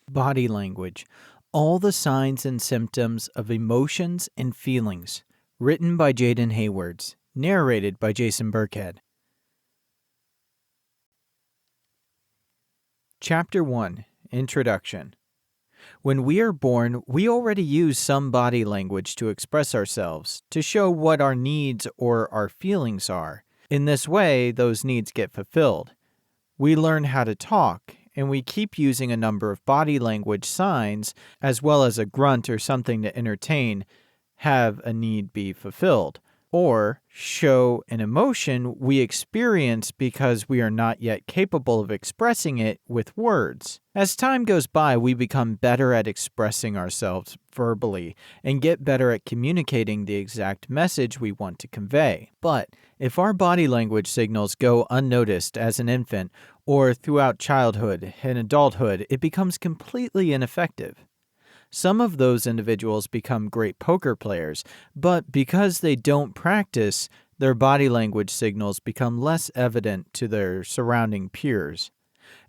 Body language. All the signs and symptoms of emotions and feelings. Written by Jaden Haywards. Narrated by Jason Burkhead. Chapter 1. Introduction. When we are born, we already use some body language to express ourselves, to show what our needs or our feelings are. In this way, those needs get fulfilled. We learn how to talk, and we keep using a number of body language signs, as well as a grunt or something to entertain, have a need be fulfilled, or show an emotion we experience because we are not yet capable of expressing it with words. As time goes by, we become better at expressing ourselves verbally and get better at communicating the exact message we want to convey. But if our body language signals go unnoticed as an infant or throughout childhood and adulthood, it becomes completely ineffective. Some of those individuals become great poker players, but because they don't practice, their body language signals become less evident to their surrounding peers.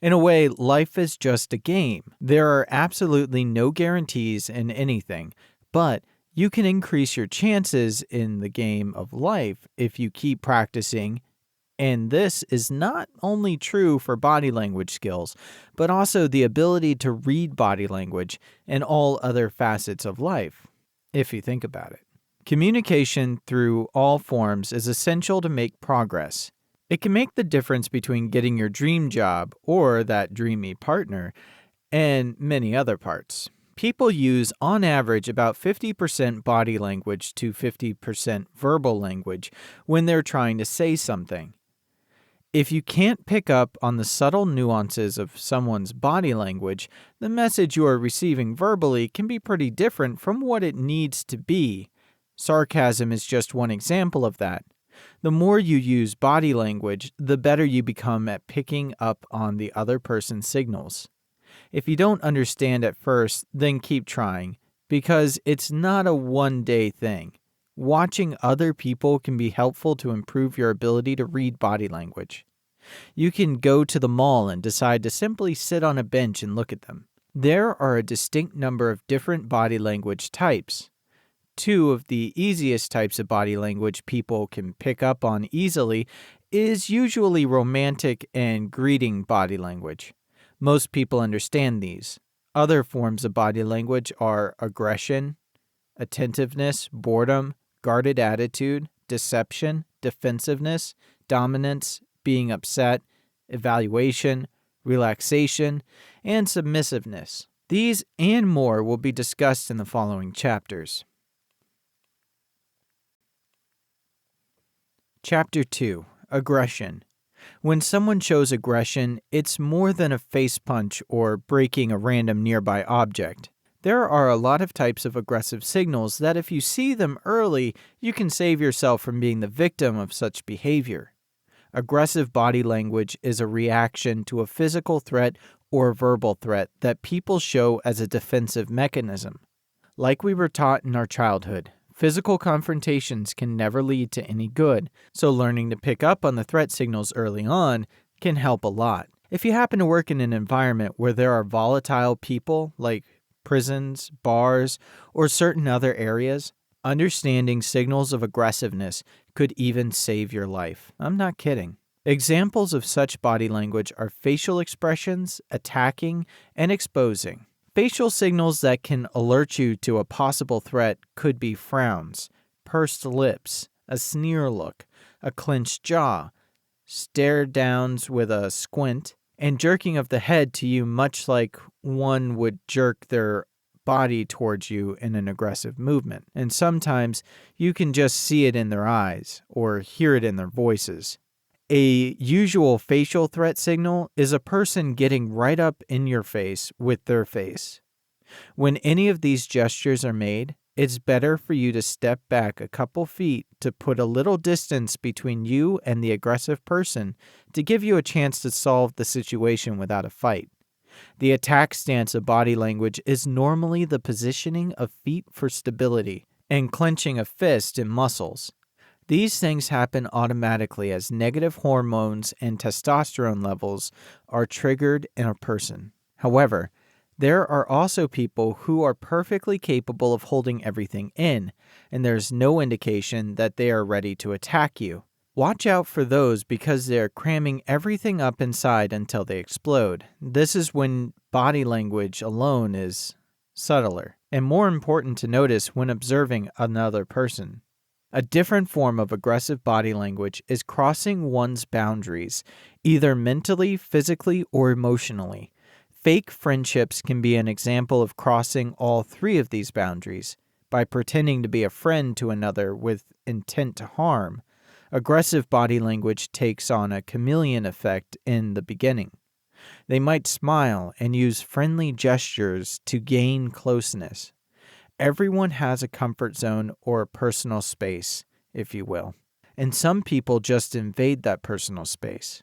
In a way, life is just a game. There are absolutely no guarantees in anything, but you can increase your chances in the game of life if you keep practicing. And this is not only true for body language skills, but also the ability to read body language and all other facets of life, if you think about it. Communication through all forms is essential to make progress. It can make the difference between getting your dream job or that dreamy partner and many other parts. People use, on average, about 50% body language to 50% verbal language when they're trying to say something. If you can't pick up on the subtle nuances of someone's body language, the message you are receiving verbally can be pretty different from what it needs to be. Sarcasm is just one example of that. The more you use body language, the better you become at picking up on the other person's signals. If you don't understand at first, then keep trying, because it's not a one-day thing. Watching other people can be helpful to improve your ability to read body language. You can go to the mall and decide to simply sit on a bench and look at them. There are a distinct number of different body language types. Two of the easiest types of body language people can pick up on easily is usually romantic and greeting body language. Most people understand these. Other forms of body language are aggression, attentiveness, boredom, guarded attitude, deception, defensiveness, dominance, being upset, evaluation, relaxation, and submissiveness. These and more will be discussed in the following chapters. Chapter 2. Aggression. When someone shows aggression, it's more than a face punch or breaking a random nearby object. There are a lot of types of aggressive signals that if you see them early, you can save yourself from being the victim of such behavior. Aggressive body language is a reaction to a physical threat or verbal threat that people show as a defensive mechanism. Like we were taught in our childhood, physical confrontations can never lead to any good, so learning to pick up on the threat signals early on can help a lot. If you happen to work in an environment where there are volatile people, like prisons, bars, or certain other areas, understanding signals of aggressiveness could even save your life. I'm not kidding. Examples of such body language are facial expressions, attacking, and exposing. Facial signals that can alert you to a possible threat could be frowns, pursed lips, a sneer look, a clenched jaw, stare downs with a squint, and jerking of the head to you much like one would jerk their body towards you in an aggressive movement. And sometimes you can just see it in their eyes or hear it in their voices. A usual facial threat signal is a person getting right up in your face with their face. When any of these gestures are made, it's better for you to step back a couple feet to put a little distance between you and the aggressive person to give you a chance to solve the situation without a fight. The attack stance of body language is normally the positioning of feet for stability and clenching a fist and muscles. These things happen automatically as negative hormones and testosterone levels are triggered in a person. However, There are also people who are perfectly capable of holding everything in, and there's no indication that they are ready to attack you. Watch out for those because they're cramming everything up inside until they explode. This is when body language alone is subtler and more important to notice when observing another person. A different form of aggressive body language is crossing one's boundaries, either mentally, physically, or emotionally. Fake friendships can be an example of crossing all three of these boundaries. By pretending to be a friend to another with intent to harm, aggressive body language takes on a chameleon effect in the beginning. They might smile and use friendly gestures to gain closeness. Everyone has a comfort zone or a personal space, if you will, and some people just invade that personal space.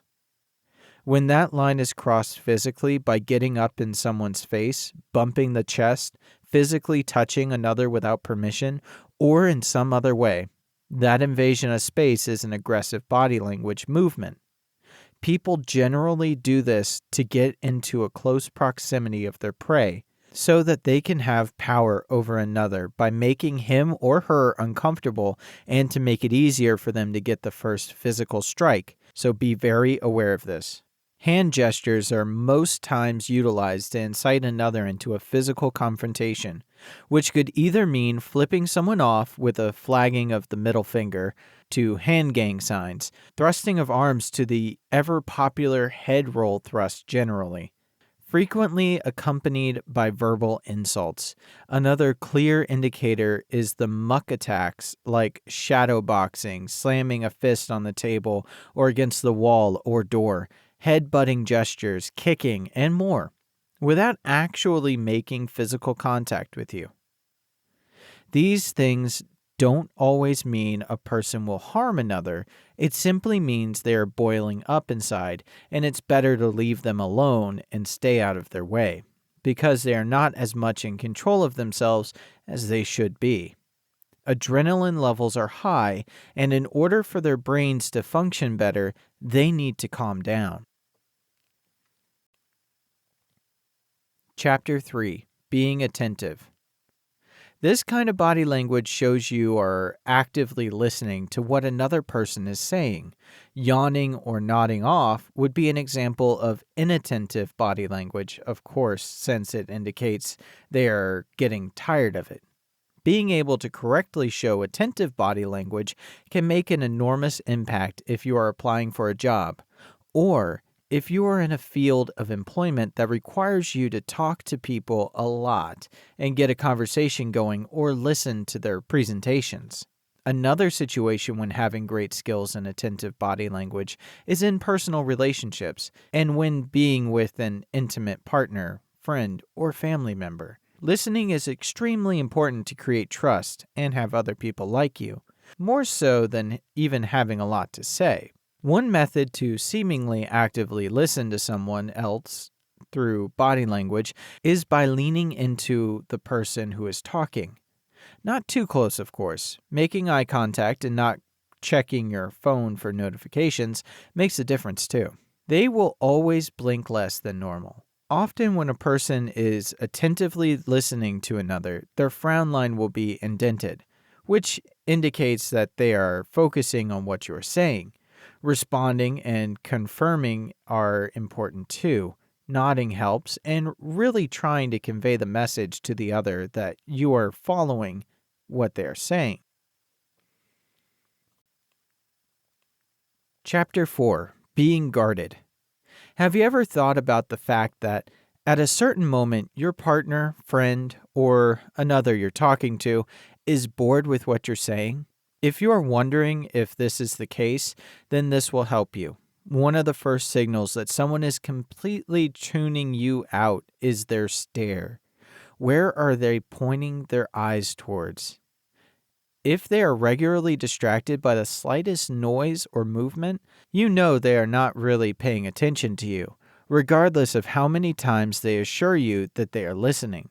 When that line is crossed physically by getting up in someone's face, bumping the chest, physically touching another without permission, or in some other way, that invasion of space is an aggressive body language movement. People generally do this to get into a close proximity of their prey so that they can have power over another by making him or her uncomfortable and to make it easier for them to get the first physical strike. So be very aware of this. Hand gestures are most times utilized to incite another into a physical confrontation, which could either mean flipping someone off with a flagging of the middle finger to hand gang signs, thrusting of arms to the ever-popular head roll thrust generally, frequently accompanied by verbal insults. Another clear indicator is the muck attacks like shadow boxing, slamming a fist on the table or against the wall or door, head-butting gestures, kicking, and more, without actually making physical contact with you. These things don't always mean a person will harm another. It simply means they are boiling up inside, and it's better to leave them alone and stay out of their way, because they are not as much in control of themselves as they should be. Adrenaline levels are high, and in order for their brains to function better, they need to calm down. Chapter 3. Being attentive. This kind of body language shows you are actively listening to what another person is saying. Yawning or nodding off would be an example of inattentive body language, of course, since it indicates they are getting tired of it. Being able to correctly show attentive body language can make an enormous impact if you are applying for a job, or if you are in a field of employment that requires you to talk to people a lot and get a conversation going or listen to their presentations. Another situation when having great skills in attentive body language is in personal relationships and when being with an intimate partner, friend, or family member. Listening is extremely important to create trust and have other people like you, more so than even having a lot to say. One method to seemingly actively listen to someone else through body language is by leaning into the person who is talking. Not too close, of course. Making eye contact and not checking your phone for notifications makes a difference too. They will always blink less than normal. Often when a person is attentively listening to another, their frown line will be indented, which indicates that they are focusing on what you are saying. Responding and confirming are important too. Nodding helps, and really trying to convey the message to the other that you are following what they're saying. Chapter 4. Being guarded. Have you ever thought about the fact that at a certain moment your partner, friend, or another you're talking to is bored with what you're saying? If you are wondering if this is the case, then this will help you. One of the first signals that someone is completely tuning you out is their stare. Where are they pointing their eyes towards? If they are regularly distracted by the slightest noise or movement, you know they are not really paying attention to you, regardless of how many times they assure you that they are listening.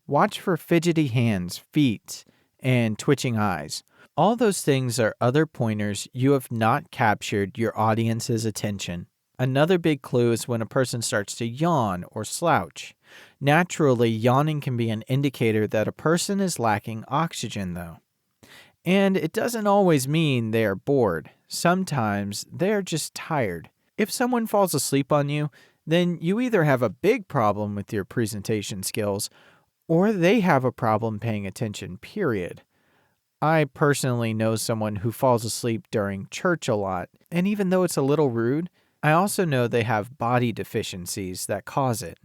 Watch for fidgety hands, feet, and twitching eyes. All those things are other pointers you have not captured your audience's attention. Another big clue is when a person starts to yawn or slouch. Naturally, yawning can be an indicator that a person is lacking oxygen, though. And it doesn't always mean they are bored. Sometimes they're just tired. If someone falls asleep on you, then you either have a big problem with your presentation skills or they have a problem paying attention, period. I personally know someone who falls asleep during church a lot, and even though it's a little rude, I also know they have body deficiencies that cause it.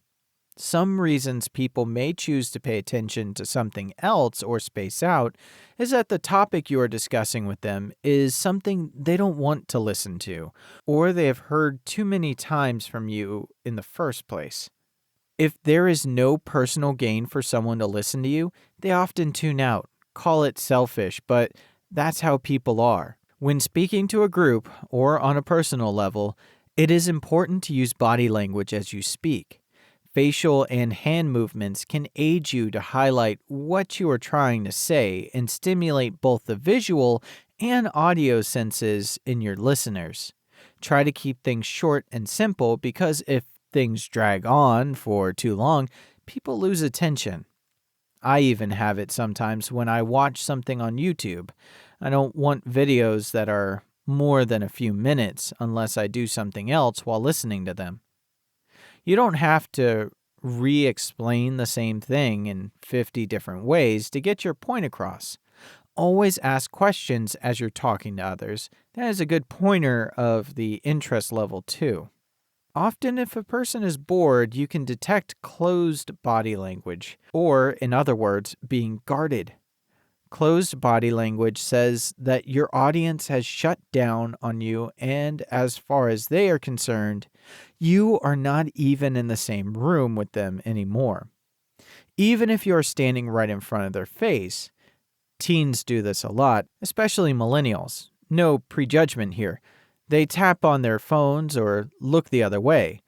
Some reasons people may choose to pay attention to something else or space out is that the topic you are discussing with them is something they don't want to listen to, or they have heard too many times from you in the first place. If there is no personal gain for someone to listen to you, they often tune out. Call it selfish, but that's how people are. When speaking to a group or on a personal level, it is important to use body language as you speak. Facial and hand movements can aid you to highlight what you are trying to say and stimulate both the visual and audio senses in your listeners. Try to keep things short and simple because if things drag on for too long, people lose attention. I even have it sometimes when I watch something on YouTube. I don't want videos that are more than a few minutes unless I do something else while listening to them. You don't have to re-explain the same thing in 50 different ways to get your point across. Always ask questions as you're talking to others. That is a good pointer of the interest level too. Often if a person is bored, you can detect closed body language, or in other words, being guarded. Closed body language says that your audience has shut down on you, and as far as they are concerned, you are not even in the same room with them anymore. Even if you are standing right in front of their face, teens do this a lot, especially millennials. No prejudgment here. They tap on their phones or look the other way,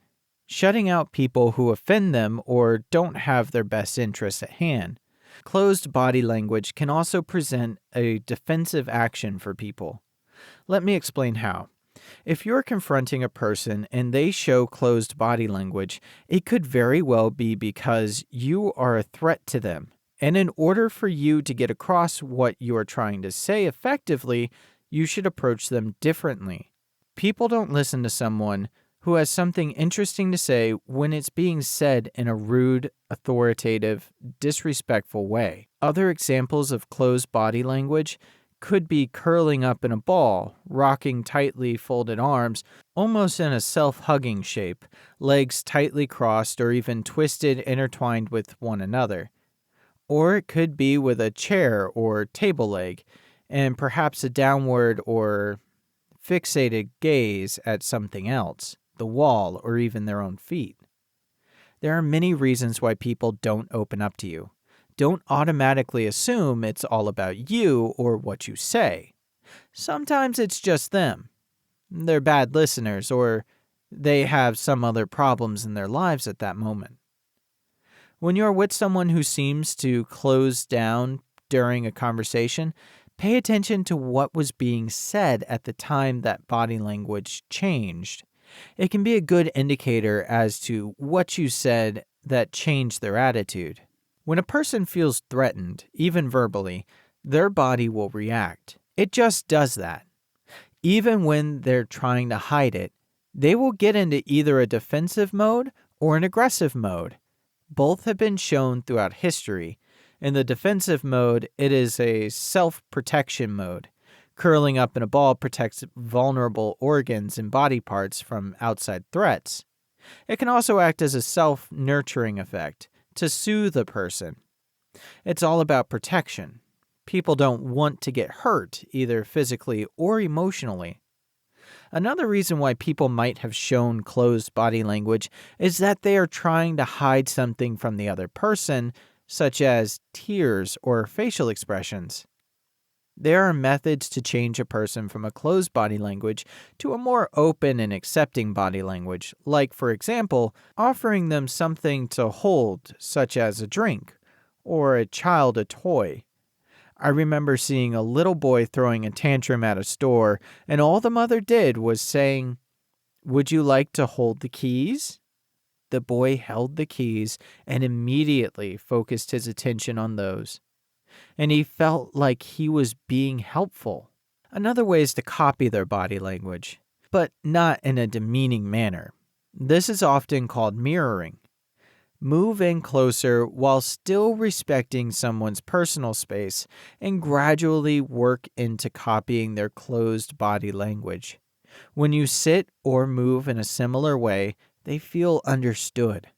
shutting out people who offend them or don't have their best interests at hand. Closed body language can also present a defensive action for people. Let me explain how. If you're confronting a person and they show closed body language, it could very well be because you are a threat to them. And in order for you to get across what you are trying to say effectively, you should approach them differently. People don't listen to someone who has something interesting to say when it's being said in a rude, authoritative, disrespectful way. Other examples of closed body language could be curling up in a ball, rocking tightly folded arms, almost in a self-hugging shape, legs tightly crossed or even twisted intertwined with one another. Or it could be with a chair or table leg, and perhaps a downward or fixated gaze at something else, the wall, or even their own feet. There are many reasons why people don't open up to you. Don't automatically assume it's all about you or what you say. Sometimes it's just them. They're bad listeners or they have some other problems in their lives at that moment. When you're with someone who seems to close down during a conversation, pay attention to what was being said at the time that body language changed. It can be a good indicator as to what you said that changed their attitude. When a person feels threatened, even verbally, their body will react. It just does that. Even when they're trying to hide it, they will get into either a defensive mode or an aggressive mode. Both have been shown throughout history. In the defensive mode, it is a self-protection mode. Curling up in a ball protects vulnerable organs and body parts from outside threats. It can also act as a self-nurturing effect to soothe a person. It's all about protection. People don't want to get hurt, either physically or emotionally. Another reason why people might have shown closed body language is that they are trying to hide something from the other person, such as tears or facial expressions. There are methods to change a person from a closed body language to a more open and accepting body language, like, for example, offering them something to hold, such as a drink, or a child a toy. I remember seeing a little boy throwing a tantrum at a store, and all the mother did was saying, "Would you like to hold the keys?" The boy held the keys and immediately focused his attention on those, and he felt like he was being helpful. Another way is to copy their body language, but not in a demeaning manner. This is often called mirroring. Move in closer while still respecting someone's personal space and gradually work into copying their closed body language. When you sit or move in a similar way, they feel understood,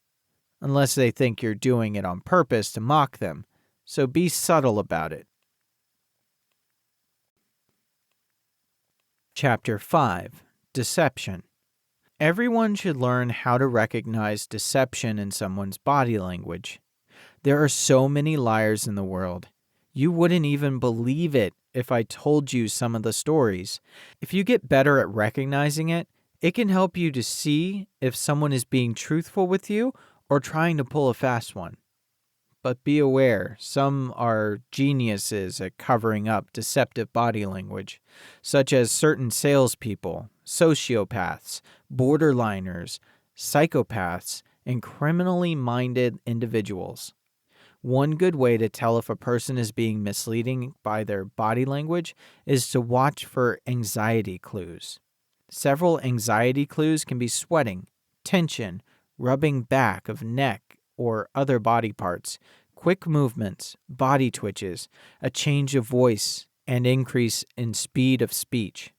unless they think you're doing it on purpose to mock them. So be subtle about it. Chapter 5: Deception. Everyone should learn how to recognize deception in someone's body language. There are so many liars in the world. You wouldn't even believe it if I told you some of the stories. If you get better at recognizing it, it can help you to see if someone is being truthful with you or trying to pull a fast one. But be aware, some are geniuses at covering up deceptive body language, such as certain salespeople, sociopaths, borderliners, psychopaths, and criminally minded individuals. One good way to tell if a person is being misleading by their body language is to watch for anxiety clues. Several anxiety clues can be sweating, tension, rubbing back of neck or other body parts, quick movements, body twitches, a change of voice, and increase in speed of speech.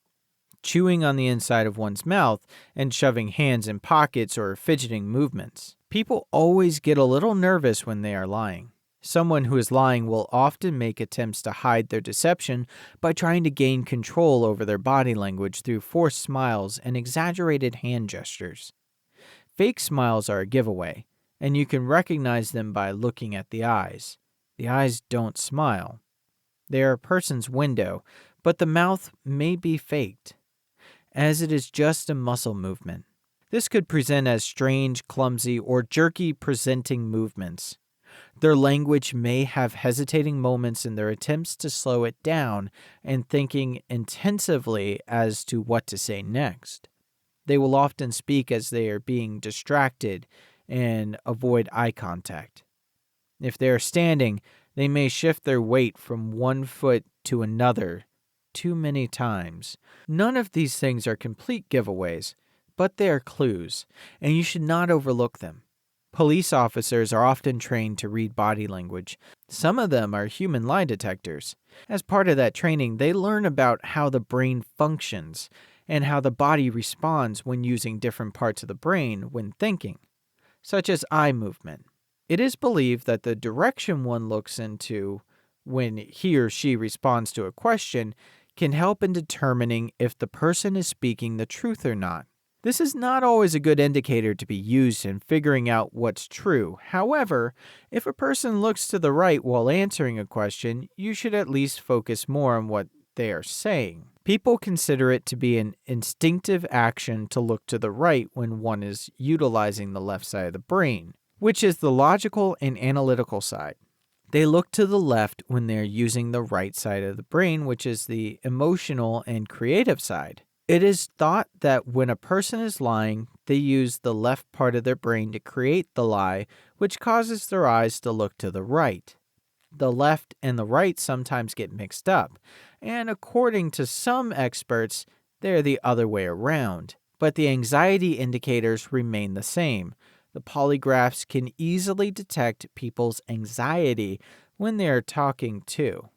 Chewing on the inside of one's mouth and shoving hands in pockets or fidgeting movements. People always get a little nervous when they are lying. Someone who is lying will often make attempts to hide their deception by trying to gain control over their body language through forced smiles and exaggerated hand gestures. Fake smiles are a giveaway, and you can recognize them by looking at the eyes. The eyes don't smile. They are a person's window, but the mouth may be faked, as it is just a muscle movement. This could present as strange, clumsy, or jerky presenting movements. Their language may have hesitating moments in their attempts to slow it down and thinking intensively as to what to say next. They will often speak as they are being distracted and avoid eye contact. If they are standing, they may shift their weight from one foot to another too many times. None of these things are complete giveaways, but they are clues, and you should not overlook them. Police officers are often trained to read body language. Some of them are human lie detectors. As part of that training, they learn about how the brain functions and how the body responds when using different parts of the brain when thinking, such as eye movement. It is believed that the direction one looks into when he or she responds to a question can help in determining if the person is speaking the truth or not. This is not always a good indicator to be used in figuring out what's true. However, if a person looks to the right while answering a question, you should at least focus more on what they are saying. People consider it to be an instinctive action to look to the right when one is utilizing the left side of the brain, which is the logical and analytical side. They look to the left when they're using the right side of the brain, which is the emotional and creative side. It is thought that when a person is lying, they use the left part of their brain to create the lie, which causes their eyes to look to the right. The left and the right sometimes get mixed up, and according to some experts, they're the other way around. But the anxiety indicators remain the same. The polygraphs can easily detect people's anxiety when they are talking too.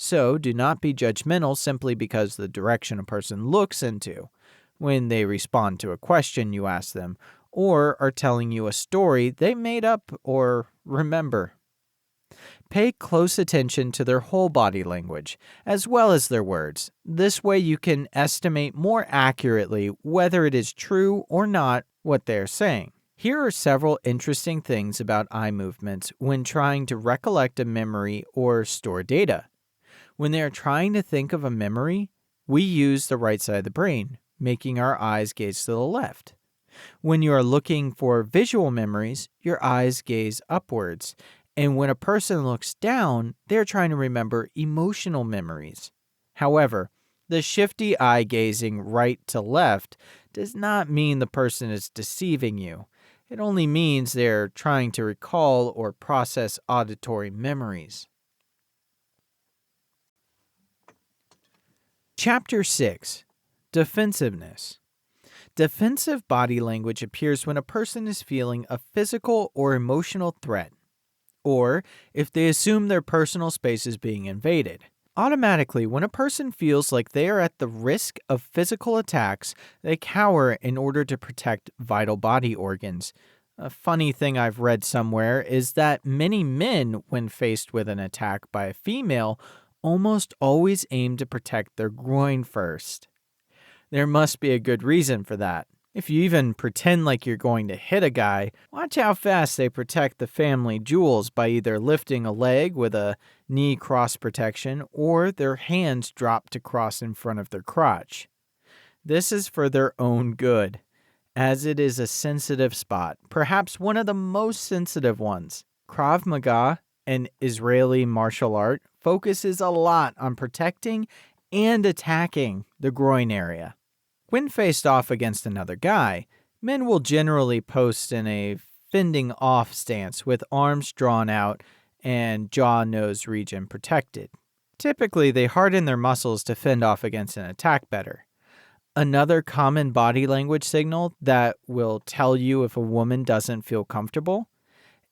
So do not be judgmental simply because the direction a person looks into when they respond to a question you ask them or are telling you a story they made up or remember. Pay close attention to their whole body language as well as their words. This way you can estimate more accurately whether it is true or not what they're saying. Here are several interesting things about eye movements when trying to recollect a memory or store data. When they are trying to think of a memory, we use the right side of the brain, making our eyes gaze to the left. When you are looking for visual memories, your eyes gaze upwards. And when a person looks down, they're trying to remember emotional memories. However, The shifty eye gazing right to left does not mean the person is deceiving you. It only means they're trying to recall or process auditory memories. Chapter 6. Defensiveness. Defensive body language appears when a person is feeling a physical or emotional threat, or if they assume their personal space is being invaded. Automatically, when a person feels like they are at the risk of physical attacks, they cower in order to protect vital body organs. A funny thing I've read somewhere is that many men, when faced with an attack by a female, almost always aim to protect their groin first. There must be a good reason for that. If you even pretend like you're going to hit a guy, watch how fast they protect the family jewels by either lifting a leg with a knee cross protection or their hands drop to cross in front of their crotch. This is for their own good, as it is a sensitive spot, perhaps one of the most sensitive ones. Krav Maga, an Israeli martial art, focuses a lot on protecting and attacking the groin area. When faced off against another guy, men will generally post in a fending off stance with arms drawn out and jaw-nose region protected. Typically, they harden their muscles to fend off against an attack better. Another common body language signal that will tell you if a woman doesn't feel comfortable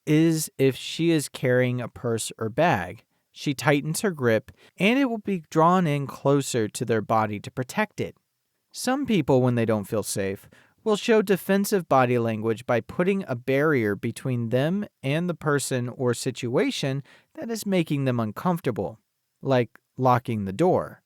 is if she is carrying a purse or bag. She tightens her grip, and it will be drawn in closer to their body to protect it. Some people, when they don't feel safe, will show defensive body language by putting a barrier between them and the person or situation that is making them uncomfortable, like locking the door.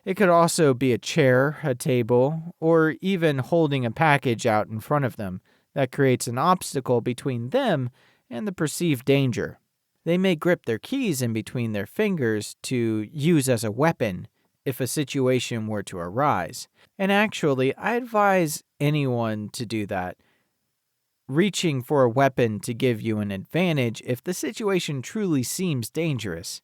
It could also be a chair, a table, or even holding a package out in front of them that creates an obstacle between them and the perceived danger. They may grip their keys in between their fingers to use as a weapon if a situation were to arise. And actually, I advise anyone to do that, reaching for a weapon to give you an advantage if the situation truly seems dangerous.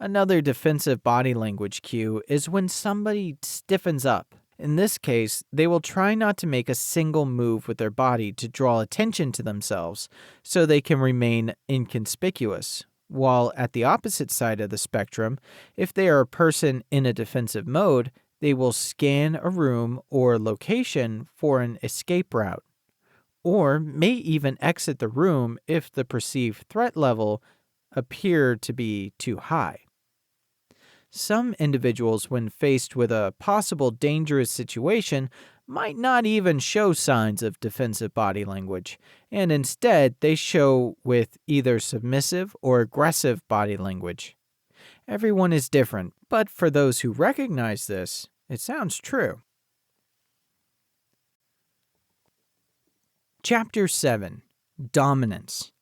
Another defensive body language cue is when somebody stiffens up. In this case, they will try not to make a single move with their body to draw attention to themselves so they can remain inconspicuous. While at the opposite side of the spectrum, if they are a person in a defensive mode, they will scan a room or location for an escape route, or may even exit the room if the perceived threat level appear to be too high. Some individuals, when faced with a possible dangerous situation, might not even show signs of defensive body language, and instead they show with either submissive or aggressive body language. Everyone is different, but for those who recognize this, it sounds true. Chapter 7. Dominance.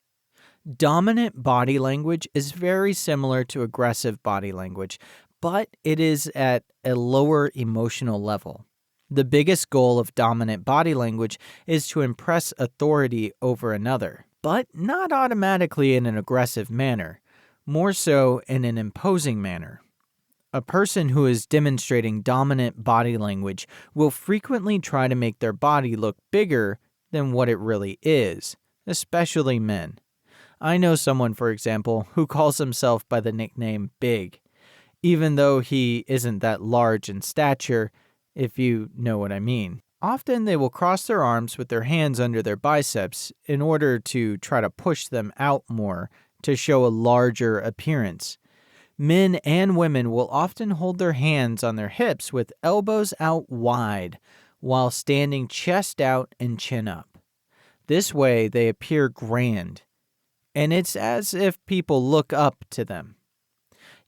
Dominant body language is very similar to aggressive body language, but it is at a lower emotional level. The biggest goal of dominant body language is to impress authority over another, but not automatically in an aggressive manner, more so in an imposing manner. A person who is demonstrating dominant body language will frequently try to make their body look bigger than what it really is, especially men. I know someone, for example, who calls himself by the nickname Big, even though he isn't that large in stature, if you know what I mean. Often they will cross their arms with their hands under their biceps in order to try to push them out more to show a larger appearance. Men and women will often hold their hands on their hips with elbows out wide while standing chest out and chin up. This way they appear grand, and it's as if people look up to them.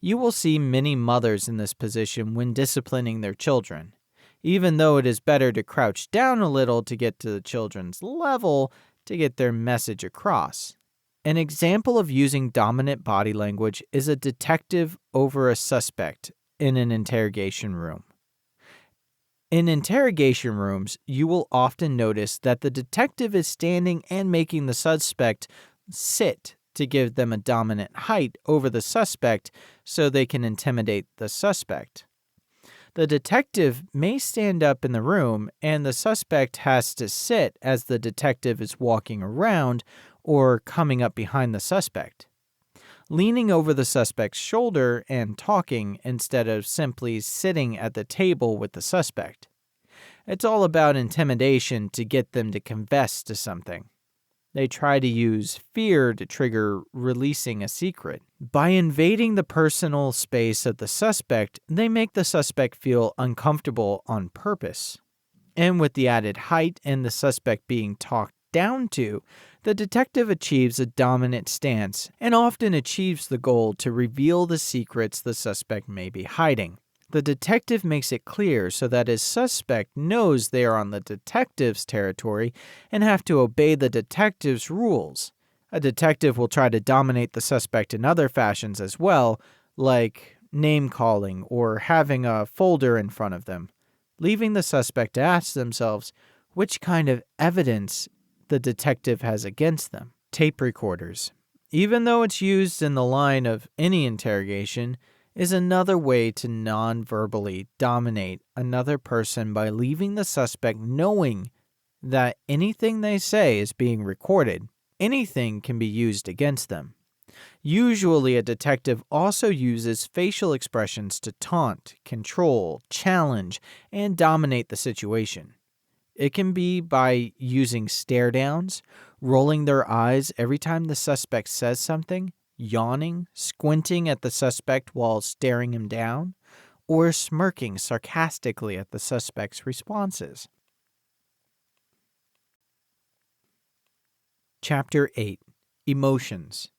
You will see many mothers in this position when disciplining their children, even though it is better to crouch down a little to get to the children's level to get their message across. An example of using dominant body language is a detective over a suspect in an interrogation room. In interrogation rooms, you will often notice that the detective is standing and making the suspect sit to give them a dominant height over the suspect so they can intimidate the suspect. The detective may stand up in the room, and the suspect has to sit as the detective is walking around or coming up behind the suspect, leaning over the suspect's shoulder and talking instead of simply sitting at the table with the suspect. It's all about intimidation to get them to confess to something. They try to use fear to trigger releasing a secret. By invading the personal space of the suspect, they make the suspect feel uncomfortable on purpose. And with the added height and the suspect being talked down to, the detective achieves a dominant stance and often achieves the goal to reveal the secrets the suspect may be hiding. The detective makes it clear so that his suspect knows they are on the detective's territory and have to obey the detective's rules. A detective will try to dominate the suspect in other fashions as well, like name-calling or having a folder in front of them, leaving the suspect to ask themselves which kind of evidence the detective has against them. Tape recorders, even though it's used in the line of any interrogation, is another way to non-verbally dominate another person by leaving the suspect knowing that anything they say is being recorded. Anything can be used against them. Usually, a detective also uses facial expressions to taunt, control, challenge, and dominate the situation. It can be by using stare downs, rolling their eyes every time the suspect says something, yawning, squinting at the suspect while staring him down, or smirking sarcastically at the suspect's responses. Chapter 8. Emotions.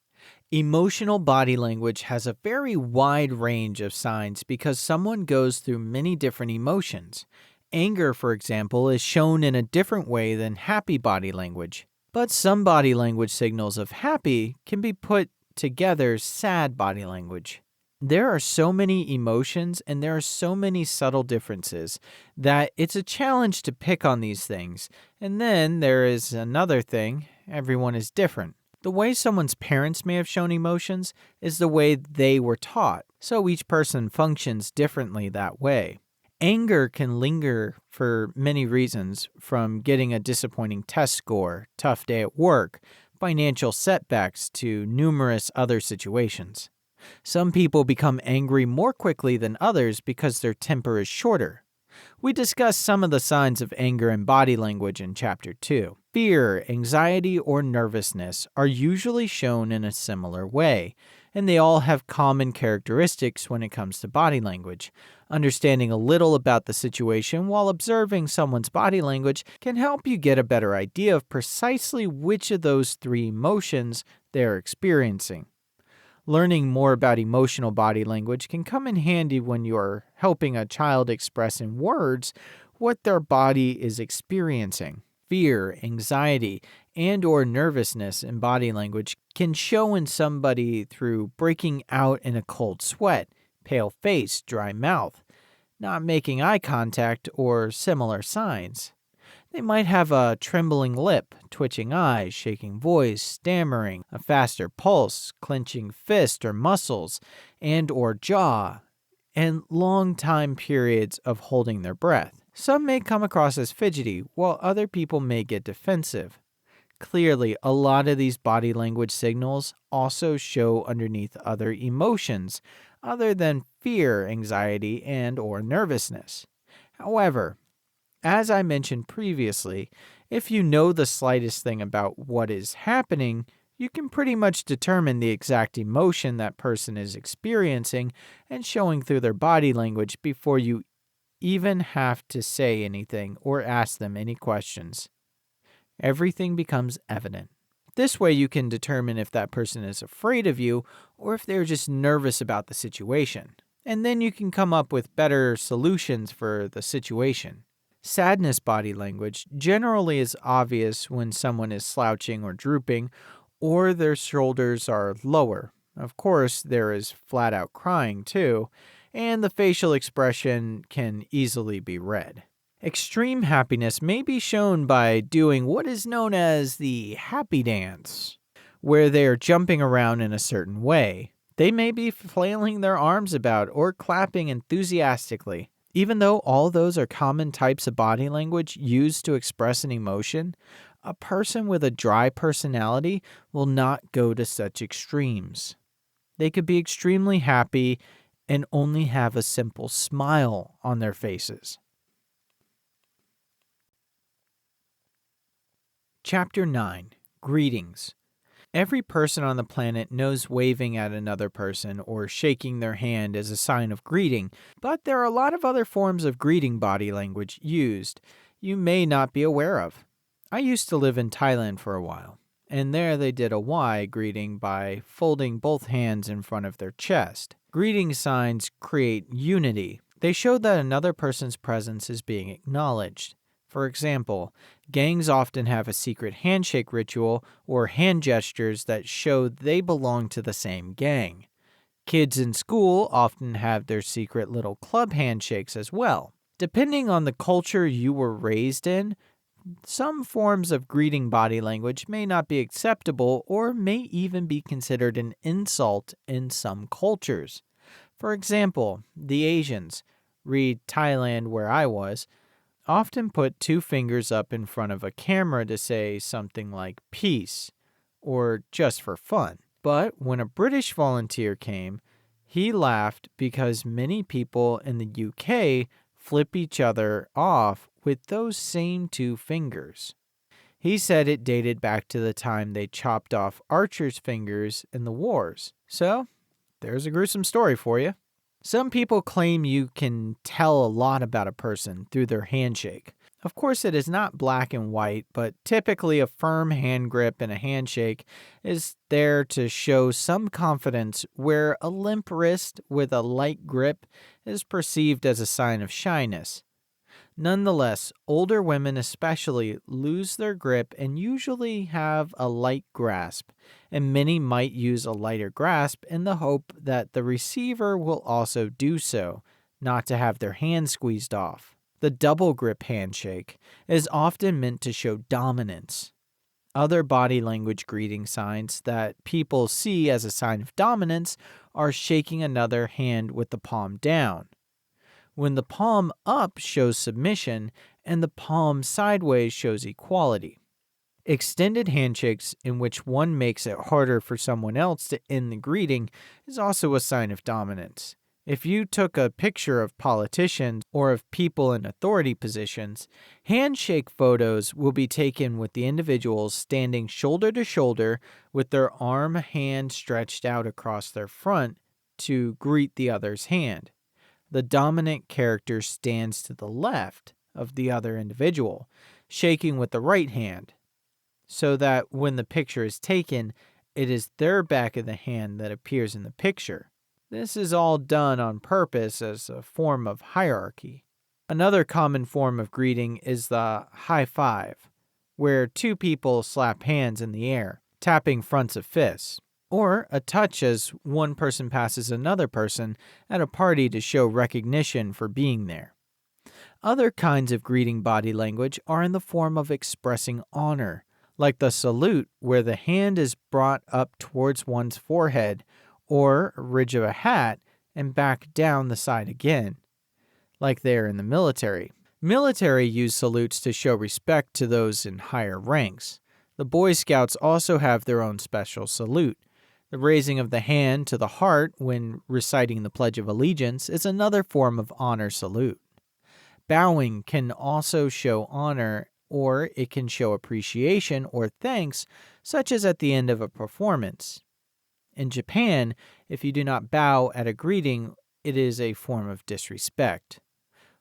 Emotional body language has a very wide range of signs because someone goes through many different emotions. Anger, for example, is shown in a different way than happy body language. But some body language signals of happy can be put together sad body language. There are so many emotions and there are so many subtle differences that it's a challenge to pick on these things. And then there is another thing, everyone is different. The way someone's parents may have shown emotions is the way they were taught, so each person functions differently that way. Anger can linger for many reasons, from getting a disappointing test score, tough day at work, financial setbacks, to numerous other situations. Some people become angry more quickly than others because their temper is shorter. We discussed some of the signs of anger and body language in Chapter 2. Fear, anxiety, or nervousness are usually shown in a similar way, and they all have common characteristics when it comes to body language. Understanding a little about the situation while observing someone's body language can help you get a better idea of precisely which of those three emotions they're experiencing. Learning more about emotional body language can come in handy when you're helping a child express in words what their body is experiencing. Fear, anxiety, and/or nervousness in body language can show in somebody through breaking out in a cold sweat, pale face, dry mouth, not making eye contact, or similar signs. They might have a trembling lip, twitching eyes, shaking voice, stammering, a faster pulse, clenching fist or muscles, and/or jaw, and long time periods of holding their breath. Some may come across as fidgety, while other people may get defensive. Clearly, a lot of these body language signals also show underneath other emotions, other than fear, anxiety, and/or nervousness. However, as I mentioned previously, if you know the slightest thing about what is happening, you can pretty much determine the exact emotion that person is experiencing and showing through their body language before you even have to say anything or ask them any questions. Everything becomes evident. This way you can determine if that person is afraid of you or if they're just nervous about the situation. And then you can come up with better solutions for the situation. Sadness body language generally is obvious when someone is slouching or drooping, or their shoulders are lower. Of course, there is flat out crying too, and the facial expression can easily be read. Extreme happiness may be shown by doing what is known as the happy dance, where they are jumping around in a certain way. They may be flailing their arms about or clapping enthusiastically. Even though all those are common types of body language used to express an emotion, a person with a dry personality will not go to such extremes. They could be extremely happy and only have a simple smile on their faces. Chapter 9. Greetings. Every person on the planet knows waving at another person or shaking their hand is a sign of greeting, but there are a lot of other forms of greeting body language used you may not be aware of. I used to live in Thailand for a while, and there they did a Y greeting by folding both hands in front of their chest. Greeting signs create unity. They show that another person's presence is being acknowledged. For example, gangs often have a secret handshake ritual or hand gestures that show they belong to the same gang. Kids in school often have their secret little club handshakes as well. Depending on the culture you were raised in, some forms of greeting body language may not be acceptable or may even be considered an insult in some cultures. For example, the Asians, read Thailand where I was, often put two fingers up in front of a camera to say something like peace or just for fun. But when a British volunteer came, he laughed because many people in the UK flip each other off with those same two fingers. He said it dated back to the time they chopped off archers' fingers in the wars. So, there's a gruesome story for you. Some people claim you can tell a lot about a person through their handshake. Of course, it is not black and white, but typically a firm hand grip and a handshake is there to show some confidence, where a limp wrist with a light grip is perceived as a sign of shyness. Nonetheless, older women especially lose their grip and usually have a light grasp, and many might use a lighter grasp in the hope that the receiver will also do so, not to have their hand squeezed off. The double grip handshake is often meant to show dominance. Other body language greeting signs that people see as a sign of dominance are shaking another hand with the palm down, when the palm up shows submission and the palm sideways shows equality. Extended handshakes in which one makes it harder for someone else to end the greeting is also a sign of dominance. If you took a picture of politicians or of people in authority positions, handshake photos will be taken with the individuals standing shoulder to shoulder with their hand stretched out across their front to greet the other's hand. The dominant character stands to the left of the other individual, shaking with the right hand, so that when the picture is taken, it is their back of the hand that appears in the picture. This is all done on purpose as a form of hierarchy. Another common form of greeting is the high five, where two people slap hands in the air, tapping fronts of fists, or a touch as one person passes another person at a party to show recognition for being there. Other kinds of greeting body language are in the form of expressing honor, like the salute, where the hand is brought up towards one's forehead or ridge of a hat and back down the side again, like they are in the military. Military use salutes to show respect to those in higher ranks. The Boy Scouts also have their own special salute. The raising of the hand to the heart when reciting the Pledge of Allegiance is another form of honor salute. Bowing can also show honor, or it can show appreciation or thanks, such as at the end of a performance. In Japan, if you do not bow at a greeting, it is a form of disrespect.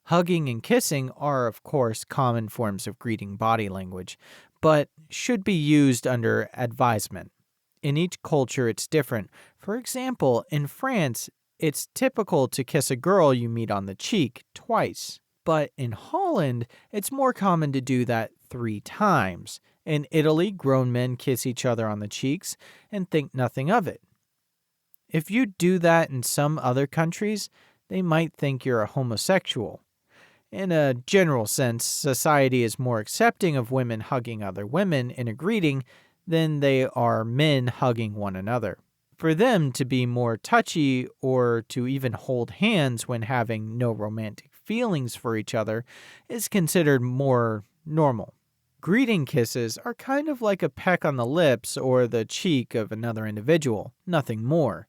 Hugging and kissing are, of course, common forms of greeting body language, but should be used under advisement. In each culture, it's different. For example, in France, it's typical to kiss a girl you meet on the cheek twice. But in Holland, it's more common to do that 3 times. In Italy, grown men kiss each other on the cheeks and think nothing of it. If you do that in some other countries, they might think you're a homosexual. In a general sense, society is more accepting of women hugging other women in a greeting than they are men hugging one another. For them to be more touchy or to even hold hands when having no romantic feelings for each other is considered more normal. Greeting kisses are kind of like a peck on the lips or the cheek of another individual, nothing more.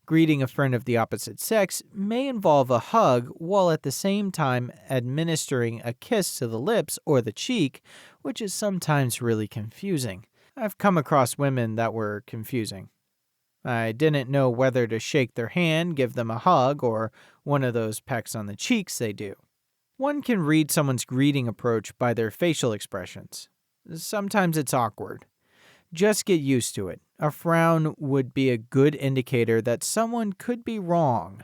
Greeting a friend of the opposite sex may involve a hug while at the same time administering a kiss to the lips or the cheek, which is sometimes really confusing. I've come across women that were confusing. I didn't know whether to shake their hand, give them a hug, or one of those pecks on the cheeks they do. One can read someone's greeting approach by their facial expressions. Sometimes it's awkward. Just get used to it. A frown would be a good indicator that someone could be wrong,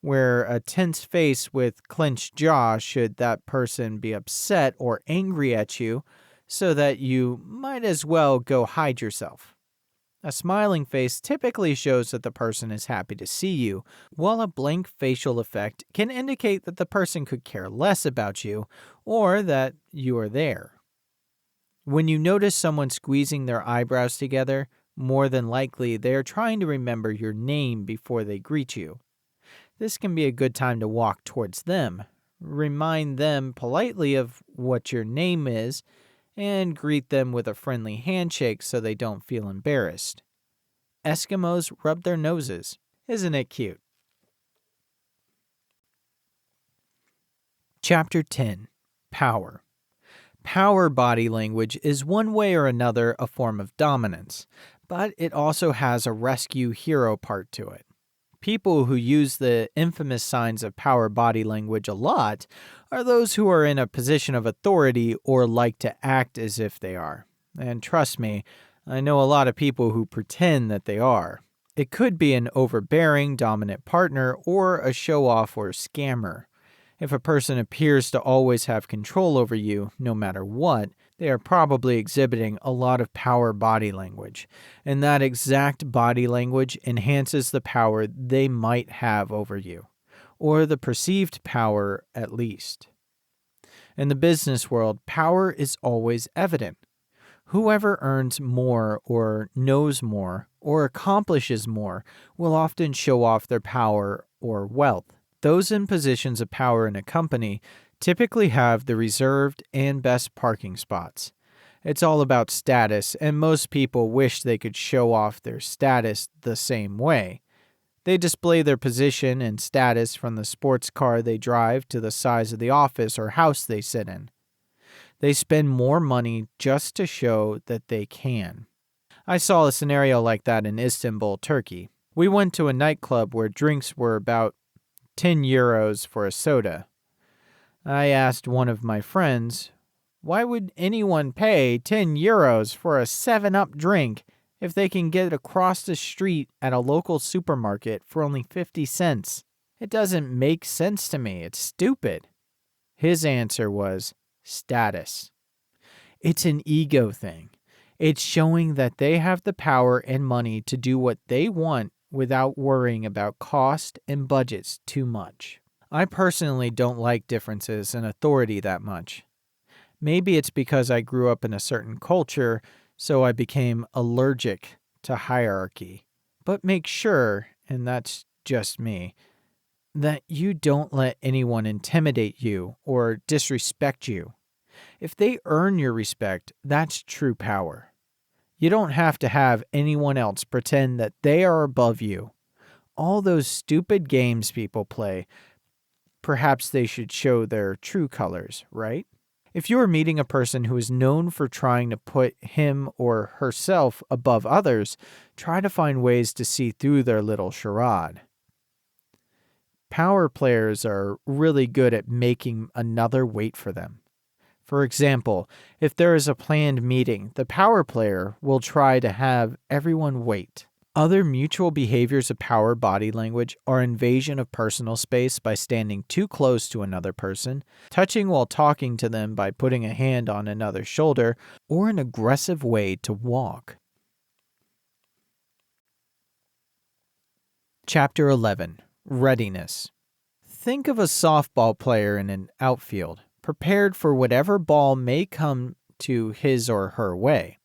where a tense face with clenched jaw should that person be upset or angry at you, so that you might as well go hide yourself. A smiling face typically shows that the person is happy to see you, while a blank facial effect can indicate that the person could care less about you or that you are there. When you notice someone squeezing their eyebrows together, more than likely they are trying to remember your name before they greet you. This can be a good time to walk towards them, remind them politely of what your name is, and greet them with a friendly handshake so they don't feel embarrassed. Eskimos rub their noses. Isn't it cute? Chapter 10. Power. Power body language is one way or another a form of dominance, but it also has a rescue hero part to it. People who use the infamous signs of power body language a lot are those who are in a position of authority or like to act as if they are. And trust me, I know a lot of people who pretend that they are. It could be an overbearing, dominant partner or a show-off or scammer. If a person appears to always have control over you, no matter what, they are probably exhibiting a lot of power body language, and that exact body language enhances the power they might have over you, or the perceived power at least. In the business world, power is always evident. Whoever earns more or knows more or accomplishes more will often show off their power or wealth. Those in positions of power in a company typically have the reserved and best parking spots. It's all about status, and most people wish they could show off their status the same way. They display their position and status from the sports car they drive to the size of the office or house they sit in. They spend more money just to show that they can. I saw a scenario like that in Istanbul, Turkey. We went to a nightclub where drinks were about 10 euros for a soda. I asked one of my friends, why would anyone pay 10 euros for a 7-Up drink if they can get across the street at a local supermarket for only 50 cents? It doesn't make sense to me. It's stupid. His answer was status. It's an ego thing. It's showing that they have the power and money to do what they want without worrying about cost and budgets too much. I personally don't like differences in authority that much. Maybe it's because I grew up in a certain culture, so I became allergic to hierarchy. But make sure, and that's just me, that you don't let anyone intimidate you or disrespect you. If they earn your respect, that's true power. You don't have to have anyone else pretend that they are above you. All those stupid games people play, perhaps they should show their true colors, right? If you are meeting a person who is known for trying to put him or herself above others, try to find ways to see through their little charade. Power players are really good at making another wait for them. For example, if there is a planned meeting, the power player will try to have everyone wait. Other mutual behaviors of power body language are invasion of personal space by standing too close to another person, touching while talking to them by putting a hand on another's shoulder, or an aggressive way to walk. Chapter 11. Readiness. Think of a softball player in an outfield, prepared for whatever ball may come to his or her way.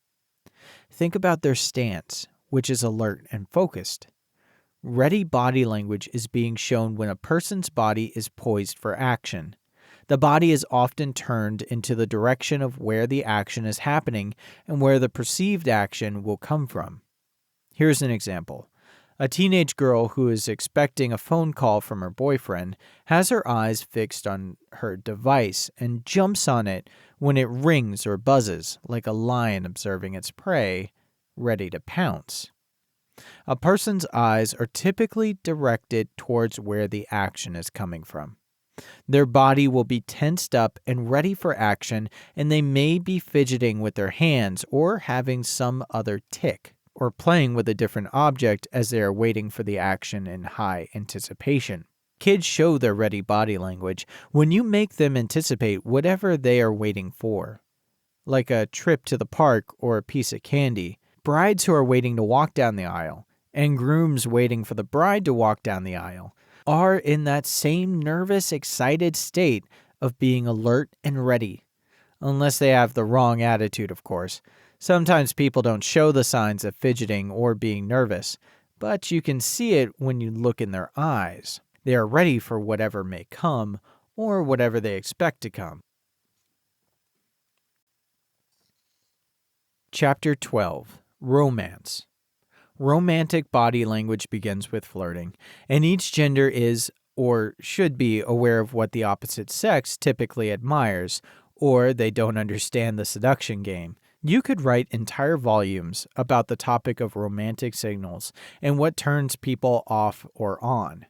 Think about their stance, which is alert and focused. Ready body language is being shown when a person's body is poised for action. The body is often turned into the direction of where the action is happening and where the perceived action will come from. Here's an example. A teenage girl who is expecting a phone call from her boyfriend has her eyes fixed on her device and jumps on it when it rings or buzzes, like a lion observing its prey, ready to pounce. A person's eyes are typically directed towards where the action is coming from. Their body will be tensed up and ready for action, and they may be fidgeting with their hands or having some other tic, or playing with a different object as they are waiting for the action in high anticipation. Kids show their ready body language when you make them anticipate whatever they are waiting for, like a trip to the park or a piece of candy. Brides who are waiting to walk down the aisle, and grooms waiting for the bride to walk down the aisle, are in that same nervous, excited state of being alert and ready. Unless they have the wrong attitude, of course. Sometimes people don't show the signs of fidgeting or being nervous, but you can see it when you look in their eyes. They are ready for whatever may come, or whatever they expect to come. Chapter 12. Romance. Romantic body language begins with flirting, and each gender is, or should be, aware of what the opposite sex typically admires, or they don't understand the seduction game. You could write entire volumes about the topic of romantic signals and what turns people off or on,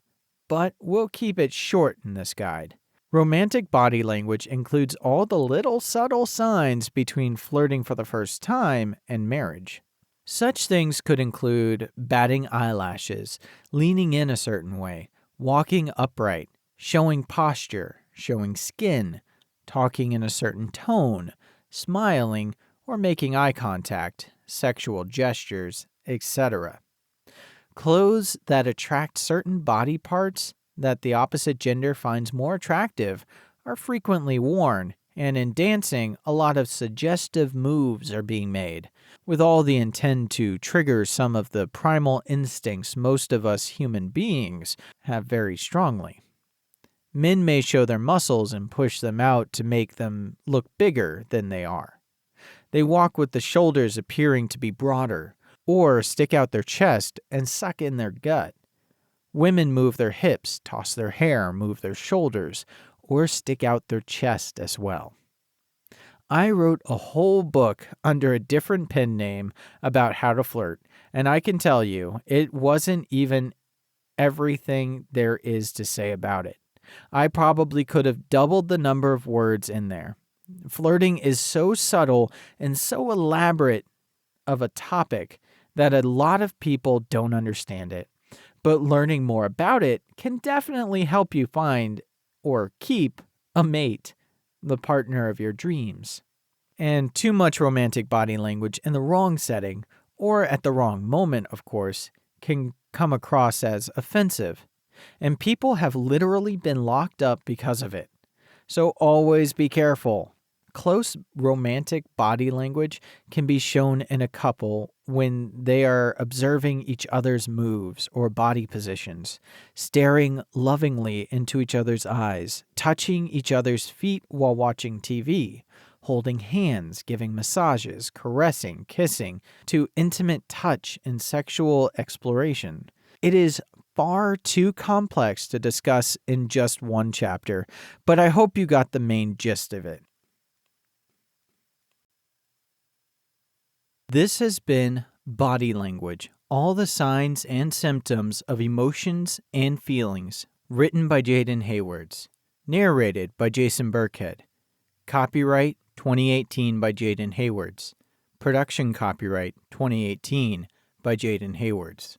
but we'll keep it short in this guide. Romantic body language includes all the little subtle signs between flirting for the first time and marriage. Such things could include batting eyelashes, leaning in a certain way, walking upright, showing posture, showing skin, talking in a certain tone, smiling, or making eye contact, sexual gestures, etc. Clothes that attract certain body parts that the opposite gender finds more attractive are frequently worn, and in dancing, a lot of suggestive moves are being made, with all the intent to trigger some of the primal instincts most of us human beings have very strongly. Men may show their muscles and push them out to make them look bigger than they are. They walk with the shoulders appearing to be broader, or stick out their chest and suck in their gut. Women move their hips, toss their hair, move their shoulders, or stick out their chest as well. I wrote a whole book under a different pen name about how to flirt, and I can tell you, it wasn't even everything there is to say about it. I probably could have doubled the number of words in there. Flirting is so subtle and so elaborate of a topic that a lot of people don't understand it. But learning more about it can definitely help you find or keep a mate, the partner of your dreams. And too much romantic body language in the wrong setting, or at the wrong moment, of course, can come across as offensive. And people have literally been locked up because of it. So always be careful. Close romantic body language can be shown in a couple when they are observing each other's moves or body positions, staring lovingly into each other's eyes, touching each other's feet while watching TV, holding hands, giving massages, caressing, kissing, to intimate touch and sexual exploration. It is far too complex to discuss in just one chapter, but I hope you got the main gist of it. This has been Body Language, All the Signs and Symptoms of Emotions and Feelings, written by Jaden Haywards, narrated by Jason Burkhead. Copyright 2018 by Jaden Haywards. Production copyright 2018 by Jaden Haywards.